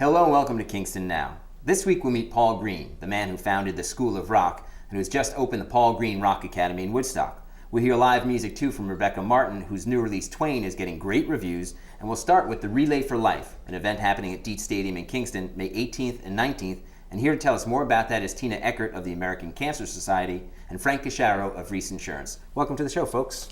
Hello and welcome to Kingston Now. This week we'll meet Paul Green, the man who founded the School of Rock and who has just opened the Paul Green Rock Academy in Woodstock. We'll hear live music too from Rebecca Martin, whose new release Twain is getting great reviews, and we'll start with the Relay for Life, an event happening at Dietz Stadium in Kingston, May 18th and 19th. And here to tell us more about that is Tina Eckert of the American Cancer Society and Frank Casciaro of Reese Insurance. Welcome to the show, folks.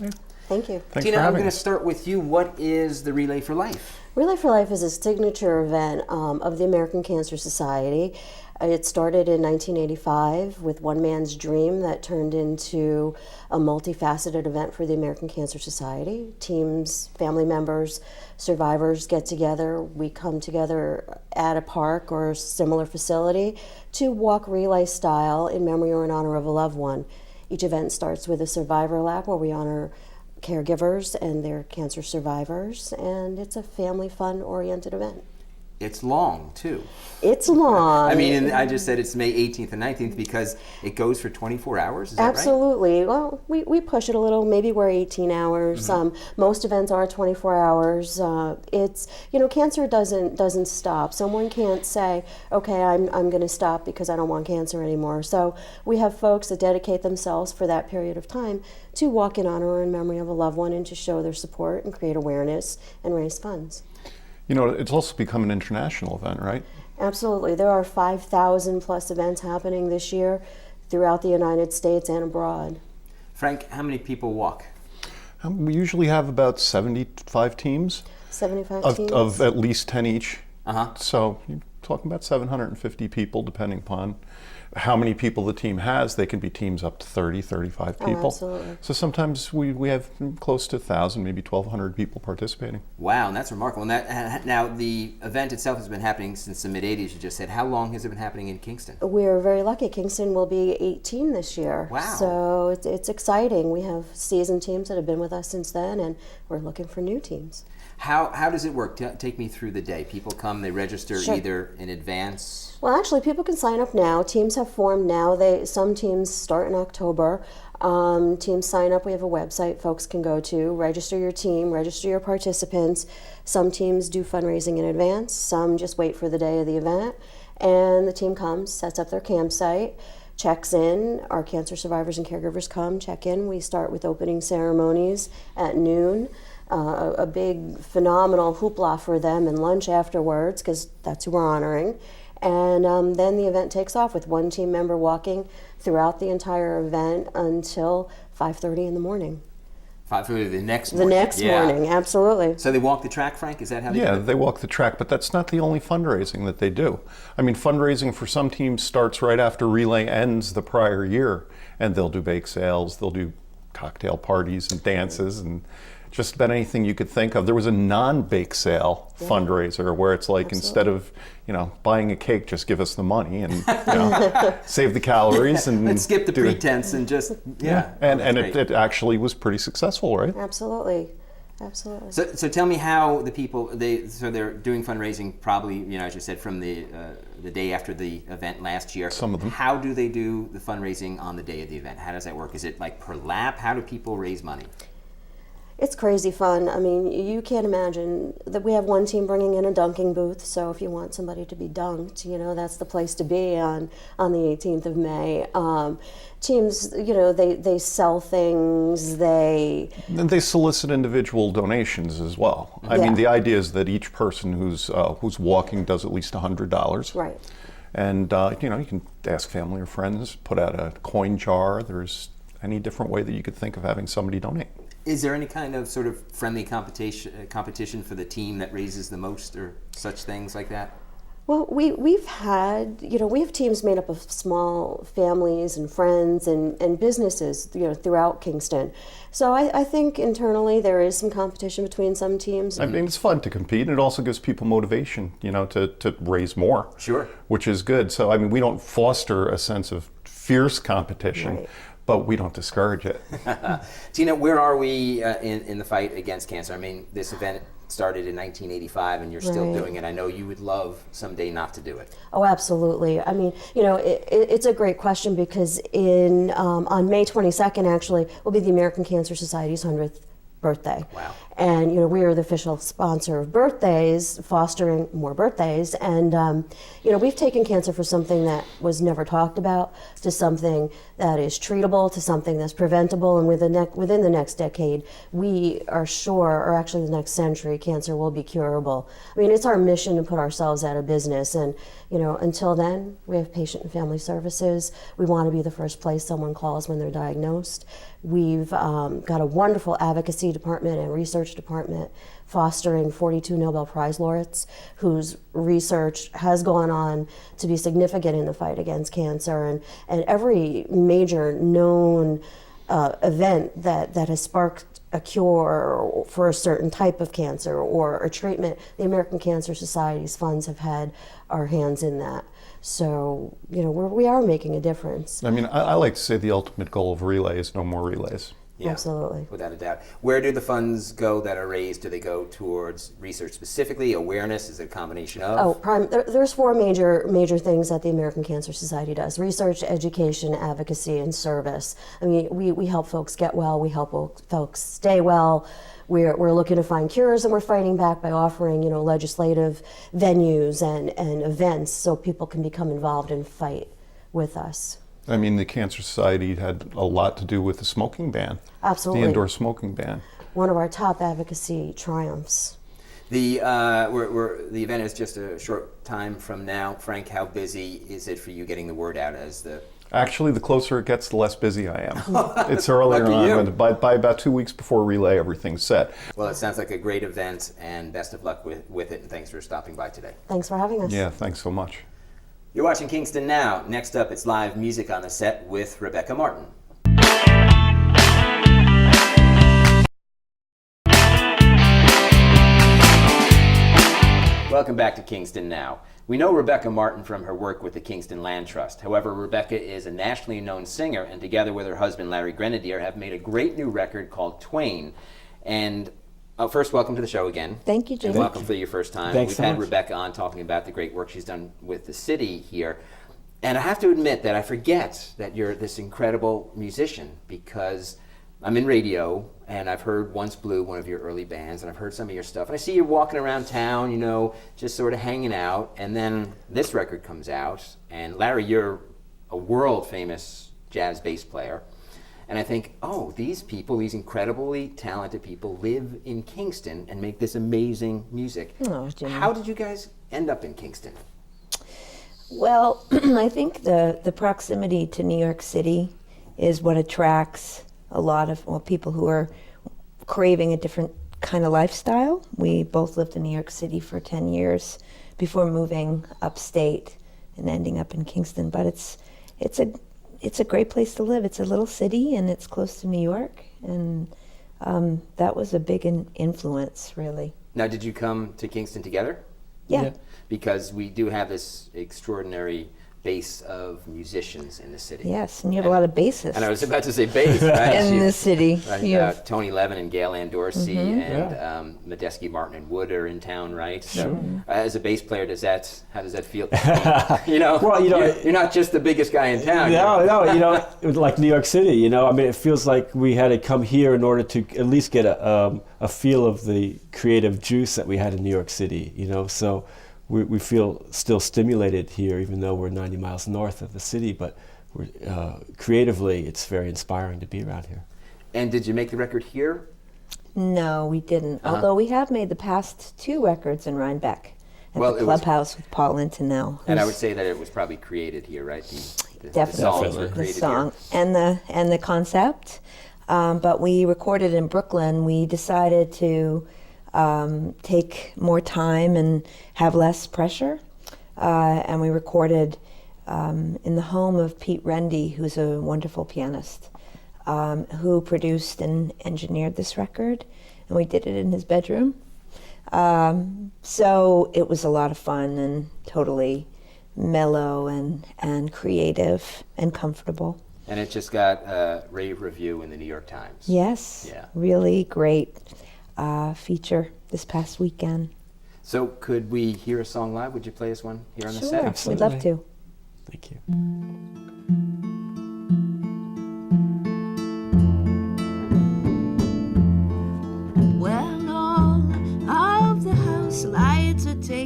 Thank you. Thanks Tina, for I'm having going to us. start with you. What is the Relay for Life? Relay for Life is a signature event of the American Cancer Society. It started in 1985 with one man's dream that turned into a multifaceted event for the American Cancer Society. Teams, family members, survivors get together. We come together at a park or similar facility to walk relay style in memory or in honor of a loved one. Each event starts with a survivor lap where we honor caregivers and their cancer survivors, and it's a family fun oriented event. It's long, too. It's long. I mean, and I just said it's May 18th and 19th because it goes for 24 hours, is that right? Absolutely. Well, we push it a little. Maybe we're 18 hours. Most events are 24 hours. It's, cancer doesn't stop. Someone can't say, okay, I'm going to stop because I don't want cancer anymore. So we have folks that dedicate themselves for that period of time to walk in honor or in memory of a loved one and to show their support and create awareness and raise funds. It's also become an international event, right? Absolutely. There are 5,000 plus events happening this year throughout the United States and abroad. Frank, how many people walk? We usually have about 75 teams. 75 teams? Of at least 10 each. Uh-huh. So you're talking about 750 people, depending upon how many people the team has. They can be teams up to 30, 35 people. Oh, absolutely. So sometimes we have close to 1,000, maybe 1,200 people participating. Wow, and that's remarkable. And now, the event itself has been happening since the mid-'80s, you just said. How long has it been happening in Kingston? We're very lucky. Kingston will be 18 this year. Wow. So it's exciting. We have seasoned teams that have been with us since then, and we're looking for new teams. How does it work? Take me through the day. People come, they register Sure. either in advance. Well, actually, people can sign up now. Teams have formed now. Some teams start in October. Teams sign up. We have a website folks can go to. Register your team, register your participants. Some teams do fundraising in advance. Some just wait for the day of the event. And the team comes, sets up their campsite, checks in. Our cancer survivors and caregivers come, check in. We start with opening ceremonies at noon. A big, phenomenal hoopla for them and lunch afterwards, because that's who we're honoring. And then the event takes off with one team member walking throughout the entire event until 5:30 in the morning. 5:30 the next morning. The next morning, absolutely. So they walk the track, Frank? Is that how they do Yeah, it? they walk the track, but that's not the only fundraising that they do. I mean, fundraising for some teams starts right after relay ends the prior year, and they'll do bake sales, they'll do cocktail parties and dances and just about anything you could think of. There was a non-bake sale fundraiser where it's like, instead of buying a cake, just give us the money and save the calories and Let's skip the pretense and just And it actually was pretty successful, right? Absolutely. Absolutely. So tell me how the people they're doing fundraising probably as you said from the day after the event last year. Some of them. How do they do the fundraising on the day of the event? How does that work? Is it like per lap? How do people raise money? It's crazy fun. I mean, you can't imagine that we have one team bringing in a dunking booth. So if you want somebody to be dunked, that's the place to be on the 18th of May. Teams, they sell things. And they solicit individual donations as well. I mean, the idea is that each person who's walking does at least $100. Right. And you can ask family or friends, put out a coin jar. There's any different way that you could think of having somebody donate. Is there any kind of sort of friendly competition for the team that raises the most, or such things like that? Well, we have teams made up of small families and friends and businesses, throughout Kingston. So I think internally there is some competition between some teams. I mean, it's fun to compete, and it also gives people motivation, to raise more. Sure. Which is good. So, I mean, we don't foster a sense of fierce competition. Right. But we don't discourage it. Tina, where are we in the fight against cancer? I mean, this event started in 1985 and you're still doing it. I know you would love someday not to do it. Oh, absolutely. I mean, it's a great question because on May 22nd, actually, will be the American Cancer Society's 100th birthday. Wow. And we are the official sponsor of birthdays, fostering more birthdays. And we've taken cancer from something that was never talked about to something that is treatable, to something that's preventable. And within the next decade, we are sure, or actually the next century, cancer will be curable. I mean, it's our mission to put ourselves out of business. And until then, we have patient and family services. We want to be the first place someone calls when they're diagnosed. We've got a wonderful advocacy department and research department fostering 42 Nobel Prize laureates whose research has gone on to be significant in the fight against cancer. And every major known event that has sparked a cure for a certain type of cancer or a treatment, the American Cancer Society's funds have had our hands in that. So, we are making a difference. I mean, I like to say the ultimate goal of Relay is no more relays. Yeah, absolutely. Without a doubt. Where do the funds go that are raised? Do they go towards research specifically? Awareness? Is it a combination of? There's four major things that the American Cancer Society does: research, education, advocacy, and service. I mean, we help folks get well. We help folks stay well. We're looking to find cures, and we're fighting back by offering, legislative venues and events so people can become involved and fight with us. I mean, the Cancer Society had a lot to do with the smoking ban. Absolutely. The indoor smoking ban. One of our top advocacy triumphs. The event is just a short time from now. Frank, how busy is it for you getting the word out as the... Actually, the closer it gets, the less busy I am. It's earlier Lucky you. on. By about 2 weeks before Relay, everything's set. Well, it sounds like a great event, and best of luck with it, and thanks for stopping by today. Thanks for having us. Yeah, thanks so much. You're watching Kingston Now. Next up, it's live music on the set with Rebecca Martin. Welcome back to Kingston Now. We know Rebecca Martin from her work with the Kingston Land Trust. However, Rebecca is a nationally known singer, and together with her husband Larry Grenadier have made a great new record called Twain. And first, welcome to the show again. Thank you, Jim. And welcome for your first time. Thanks We've so had much. Rebecca on talking about the great work she's done with the city here. And I have to admit that I forget that you're this incredible musician, because I'm in radio and I've heard Once Blue, one of your early bands, and I've heard some of your stuff. And I see you walking around town, just sort of hanging out. And then this record comes out, and Larry, you're a world famous jazz bass player. And I think, these people, these incredibly talented people, live in Kingston and make this amazing music. Oh, Jimmy. How did you guys end up in Kingston? Well, I think the proximity to New York City is what attracts a lot of people who are craving a different kind of lifestyle. We both lived in New York City for 10 years before moving upstate and ending up in Kingston. But it's a great place to live. It's a little city and it's close to New York, and that was a big influence, really. Now, did you come to Kingston together? Yeah. Because we do have this extraordinary base of musicians in the city. Yes, and you have a lot of bassists. And I was about to say bass, right? in the city. Right, You have- Tony Levin and Gail Ann Dorsey and Yeah. Medeski, Martin, and Wood are in town, right? So, as a bass player, how does that feel? Well, you're not just the biggest guy in town. No, it was like New York City, I mean, it feels like we had to come here in order to at least get a feel of the creative juice that we had in New York City, so we feel still stimulated here, even though we're 90 miles north of the city, but creatively, it's very inspiring to be around here. And did you make the record here? No, we didn't. Although we have made the past 2 records in Rhinebeck at Well, the it was- Clubhouse with Paul Lintonell. And I would say that it was probably created here, right? The Definitely songs were the created song here. and the concept. But we recorded in Brooklyn. We decided to take more time and have less pressure. And we recorded in the home of Pete Rendy, who's a wonderful pianist, who produced and engineered this record. And we did it in his bedroom. So it was a lot of fun and totally mellow and creative and comfortable. And it just got a rave review in the New York Times. Yes, Yeah. really great feature this past weekend. So could we hear a song live? Would you play us one here on the Sure, set? we'd love Absolutely. to. Thank you.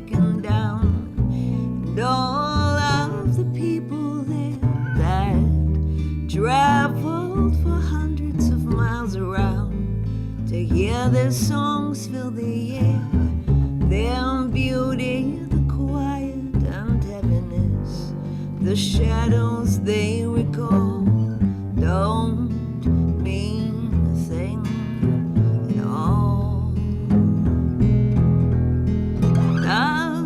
taken down. And all of the people there that traveled for hundreds of miles around to hear their songs fill the air, their beauty, the quiet and heaviness, the shadows they recall don't mean a thing at all.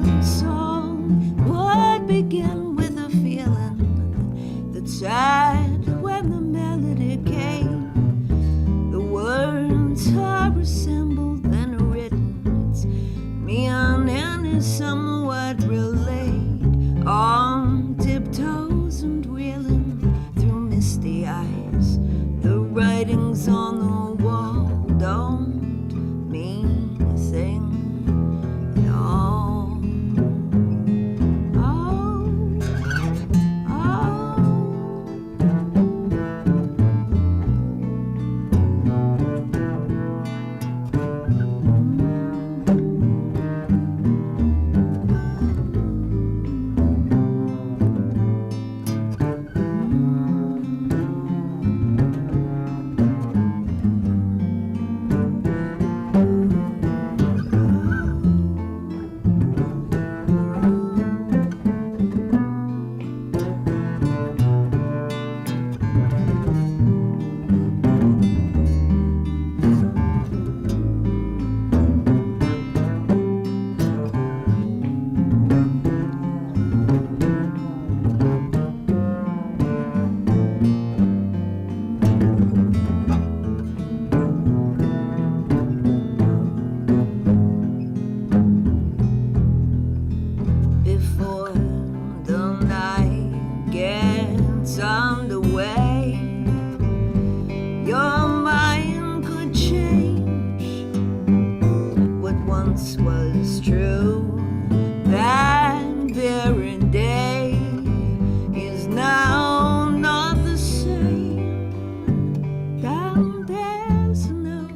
The song would begin with a feeling that's sad when the melody came. The words are assembled and written. It's me and is somewhat relayed on tiptoes and reeling through misty eyes. The writings on the wall don't mean a thing at all. Oh, oh. Before the night gets underway, your mind could change what once was true. That very day is now not the same. Down there's no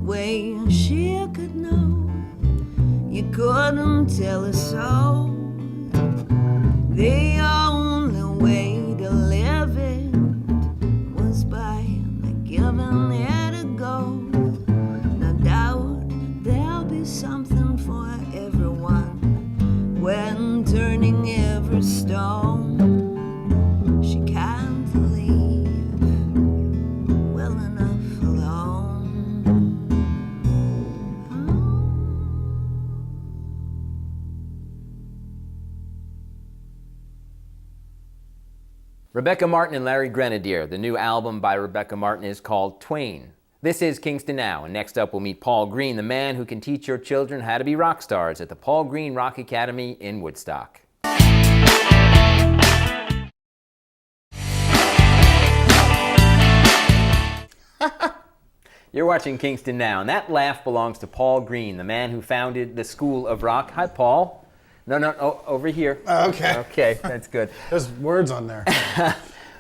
way she could know. You couldn't tell her so. The only way to live it was by giving it a go. No doubt there'll be something for everyone when turning every stone. She can't leave well enough alone. Rebecca Martin and Larry Grenadier. The new album by Rebecca Martin is called Twain. This is Kingston Now, and next up we'll meet Paul Green, the man who can teach your children how to be rock stars at the Paul Green Rock Academy in Woodstock. You're watching Kingston Now, and that laugh belongs to Paul Green, the man who founded the School of Rock. Hi, Paul. No, over here. Okay. Okay, that's good. There's words on there.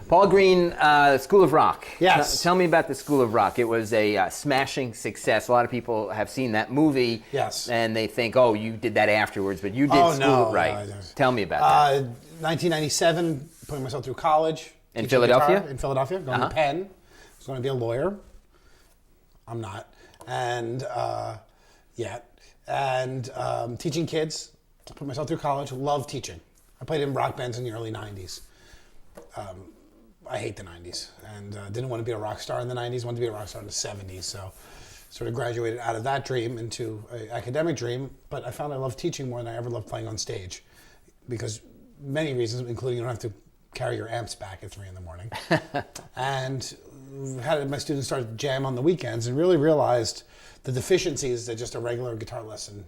Paul Green, School of Rock. Yes. Tell me about the School of Rock. It was a smashing success. A lot of people have seen that movie. Yes. And they think, oh, you did that afterwards, but you did right. No. Tell me about that. 1997, putting myself through college. In teaching Philadelphia? guitar in Philadelphia, going to Penn. I was going to be a lawyer. I'm not. And yet. And teaching kids. Put myself through college. Love teaching. I played in rock bands in the early 90s. I hate the 90s and didn't want to be a rock star in the 90s, wanted to be a rock star in the 70s. So sort of graduated out of that dream into an academic dream, but I found I loved teaching more than I ever loved playing on stage because many reasons, including you don't have to carry your amps back at 3 in the morning. And had my students start to jam on the weekends and really realized the deficiencies that just a regular guitar lesson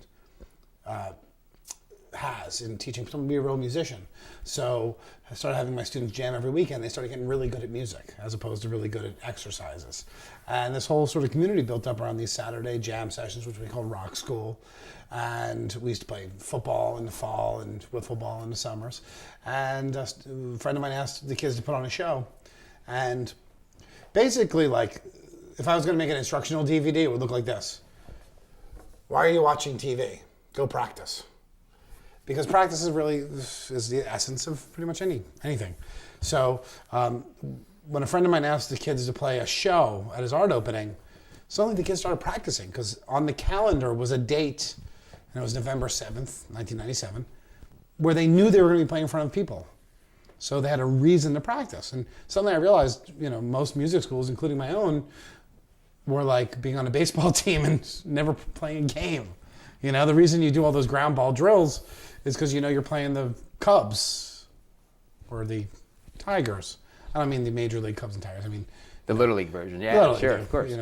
has in teaching someone to be a real musician. So I started having my students jam every weekend. They started getting really good at music as opposed to really good at exercises. And this whole sort of community built up around these Saturday jam sessions, which we call Rock School. And we used to play football in the fall and wiffle ball in the summers. And a friend of mine asked the kids to put on a show. And basically, like, if I was going to make an instructional DVD, it would look like this. Why are you watching TV? Go practice. because practice is the essence of pretty much anything. So when a friend of mine asked the kids to play a show at his art opening, suddenly the kids started practicing because on the calendar was a date, and it was November 7th, 1997, where they knew they were going to be playing in front of people. So they had a reason to practice. And suddenly I realized, most music schools, including my own, were like being on a baseball team and never playing a game. The reason you do all those ground ball drills is because you're playing the Cubs or the Tigers. I don't mean the Major League Cubs and Tigers. I mean The Little League version, yeah, sure, of course.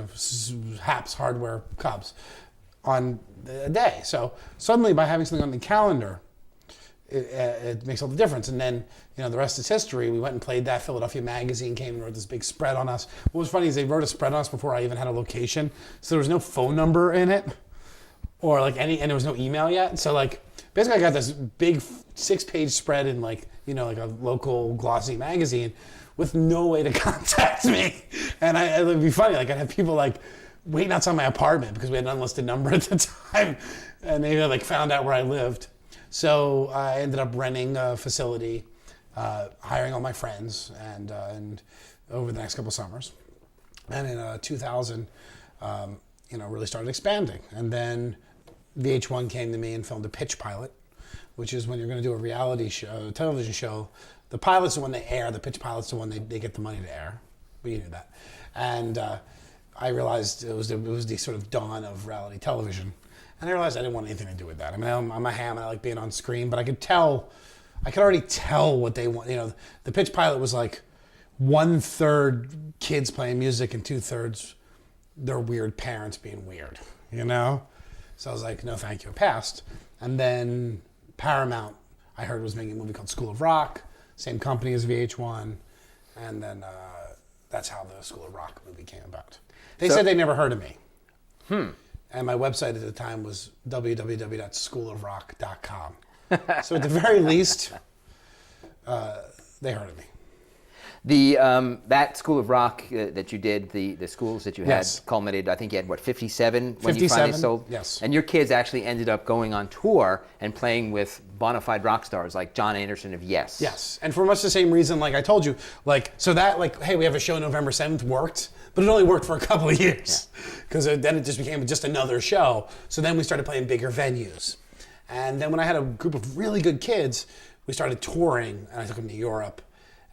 Haps Hardware Cubs on a day. So suddenly by having something on the calendar, it makes all the difference. And then, the rest is history. We went and played that. Philadelphia Magazine came and wrote this big spread on us. What was funny is they wrote a spread on us before I even had a location. So there was no phone number in it or and there was no email yet. So basically I got this big 6-page spread in like a local glossy magazine with no way to contact me. And it would be funny. I'd have people waiting outside my apartment because we had an unlisted number at the time. And they found out where I lived. So I ended up renting a facility, hiring all my friends, and over the next couple summers, and in 2000, really started expanding. And then VH1 came to me and filmed a pitch pilot, which is when you're going to do a reality show, a television show. The pilot's the one they air. The pitch pilot's the one they get the money to air. But you knew that. And I realized it was the sort of dawn of reality television. And I realized I didn't want anything to do with that. I mean, I'm a ham and I like being on screen, but I could already tell what they want. The pitch pilot was 1/3 kids playing music and 2/3 their weird parents being weird, So I was like, no, thank you, I passed. And then Paramount, I heard, was making a movie called School of Rock, same company as VH1. And then that's how the School of Rock movie came about. They said they never heard of me. And my website at the time was www.schoolofrock.com. So at the very least, they heard of me. That School of Rock that you did, the schools that you had culminated, I think you had, 57 when you finally sold? Yes. And your kids actually ended up going on tour and playing with bona fide rock stars like John Anderson of Yes. Yes, and for much the same reason, I told you, so that, hey, we have a show November 7th worked, but it only worked for a couple of years because then it just became just another show. So then we started playing bigger venues. And then when I had a group of really good kids, we started touring, and I took them to Europe.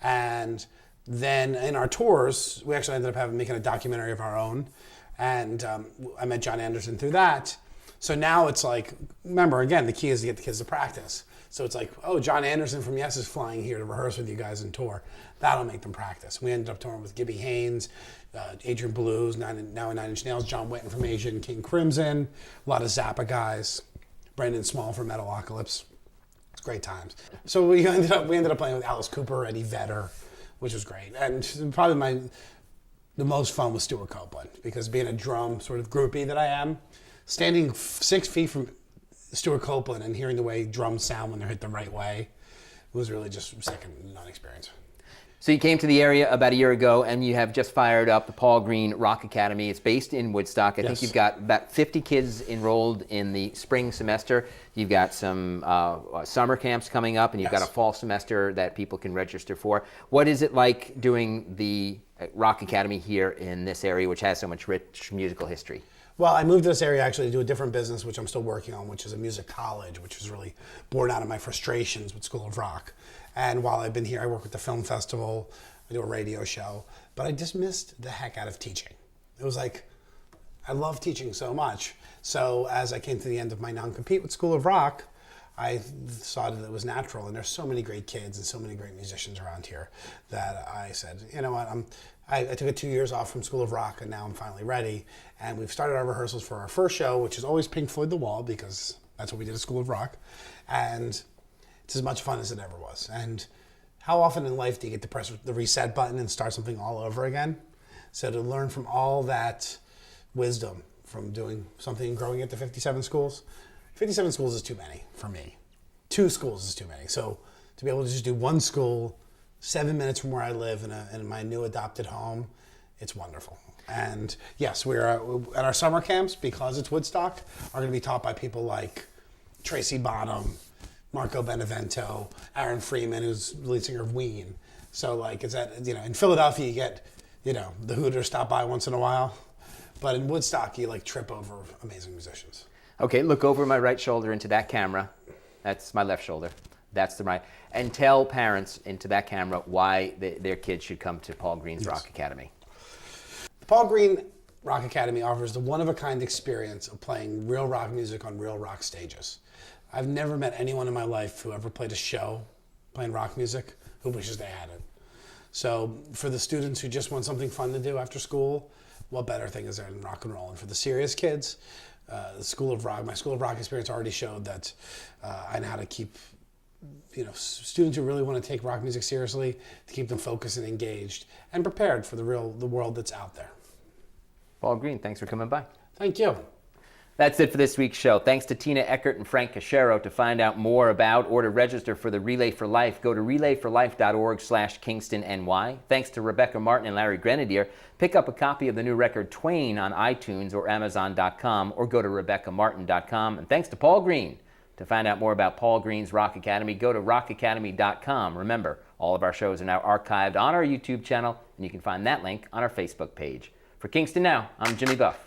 And then in our tours, we actually ended up making a documentary of our own. And I met John Anderson through that. So now it's remember, again, the key is to get the kids to practice. So it's oh, John Anderson from Yes is flying here to rehearse with you guys and tour. That'll make them practice. We ended up touring with Gibby Haynes, Adrian Blues, now in 9 Inch Nails, John Wetton from Asian King Crimson, a lot of Zappa guys, Brendan Small from Metalocalypse. It's great times. So we ended up playing with Alice Cooper, Eddie Vedder, which was great. And probably the most fun was Stuart Copeland, because being a drum sort of groupie that I am, standing 6 feet from Stuart Copeland and hearing the way drums sound when they're hit the right way was really just second to none experience. So you came to the area about a year ago, and you have just fired up the Paul Green Rock Academy. It's based in Woodstock. I think you've got about 50 kids enrolled in the spring semester. You've got some summer camps coming up, and you've got a fall semester that people can register for. What is it like doing the Rock Academy here in this area, which has so much rich musical history? Well, I moved to this area actually to do a different business, which I'm still working on, which is a music college, which was really born out of my frustrations with School of Rock. And while I've been here, I work with the film festival, I do a radio show, but I just missed the heck out of teaching. It was I love teaching so much. So as I came to the end of my non-compete with School of Rock, I saw that it was natural, and there's so many great kids and so many great musicians around here that I said, you know what, I took 2 years off from School of Rock, and now I'm finally ready. And we've started our rehearsals for our first show, which is always Pink Floyd The Wall, because that's what we did at School of Rock. And it's as much fun as it ever was. And how often in life do you get to press the reset button and start something all over again? So to learn from all that wisdom from doing something, growing into 57 schools, 57 schools is too many for me. 2 schools is too many. So to be able to just do one school 7 minutes from where I live in my new adopted home, it's wonderful. And yes, we're at our summer camps, because it's Woodstock, are going to be taught by people like Tracy Bonham, Marco Benevento, Aaron Freeman, who's the lead singer of Ween. So like, it's that, you know, in Philadelphia you get, you know, the Hooters stop by once in a while, but in Woodstock you like trip over amazing musicians. Okay, look over my right shoulder into that camera. That's my left shoulder. That's the right. And tell parents into that camera why their kids should come to Paul Green's Rock Academy. The Paul Green Rock Academy offers the one-of-a-kind experience of playing real rock music on real rock stages. I've never met anyone in my life who ever played a show playing rock music who wishes they had it. So for the students who just want something fun to do after school, what better thing is there than rock and roll? And for the serious kids, the School of Rock, my School of Rock experience already showed that I know how to keep, you know, students who really want to take rock music seriously, to keep them focused and engaged and prepared for the world that's out there. Paul Green, thanks for coming by. Thank you. That's it for this week's show. Thanks to Tina Eckert and Frank Casciaro. To find out more about or to register for the Relay for Life, go to relayforlife.org/KingstonNY. Thanks to Rebecca Martin and Larry Grenadier. Pick up a copy of the new record Twain on iTunes or Amazon.com, or go to RebeccaMartin.com. And thanks to Paul Green. To find out more about Paul Green's Rock Academy, go to rockacademy.com. Remember, all of our shows are now archived on our YouTube channel, and you can find that link on our Facebook page. For Kingston Now, I'm Jimmy Buff.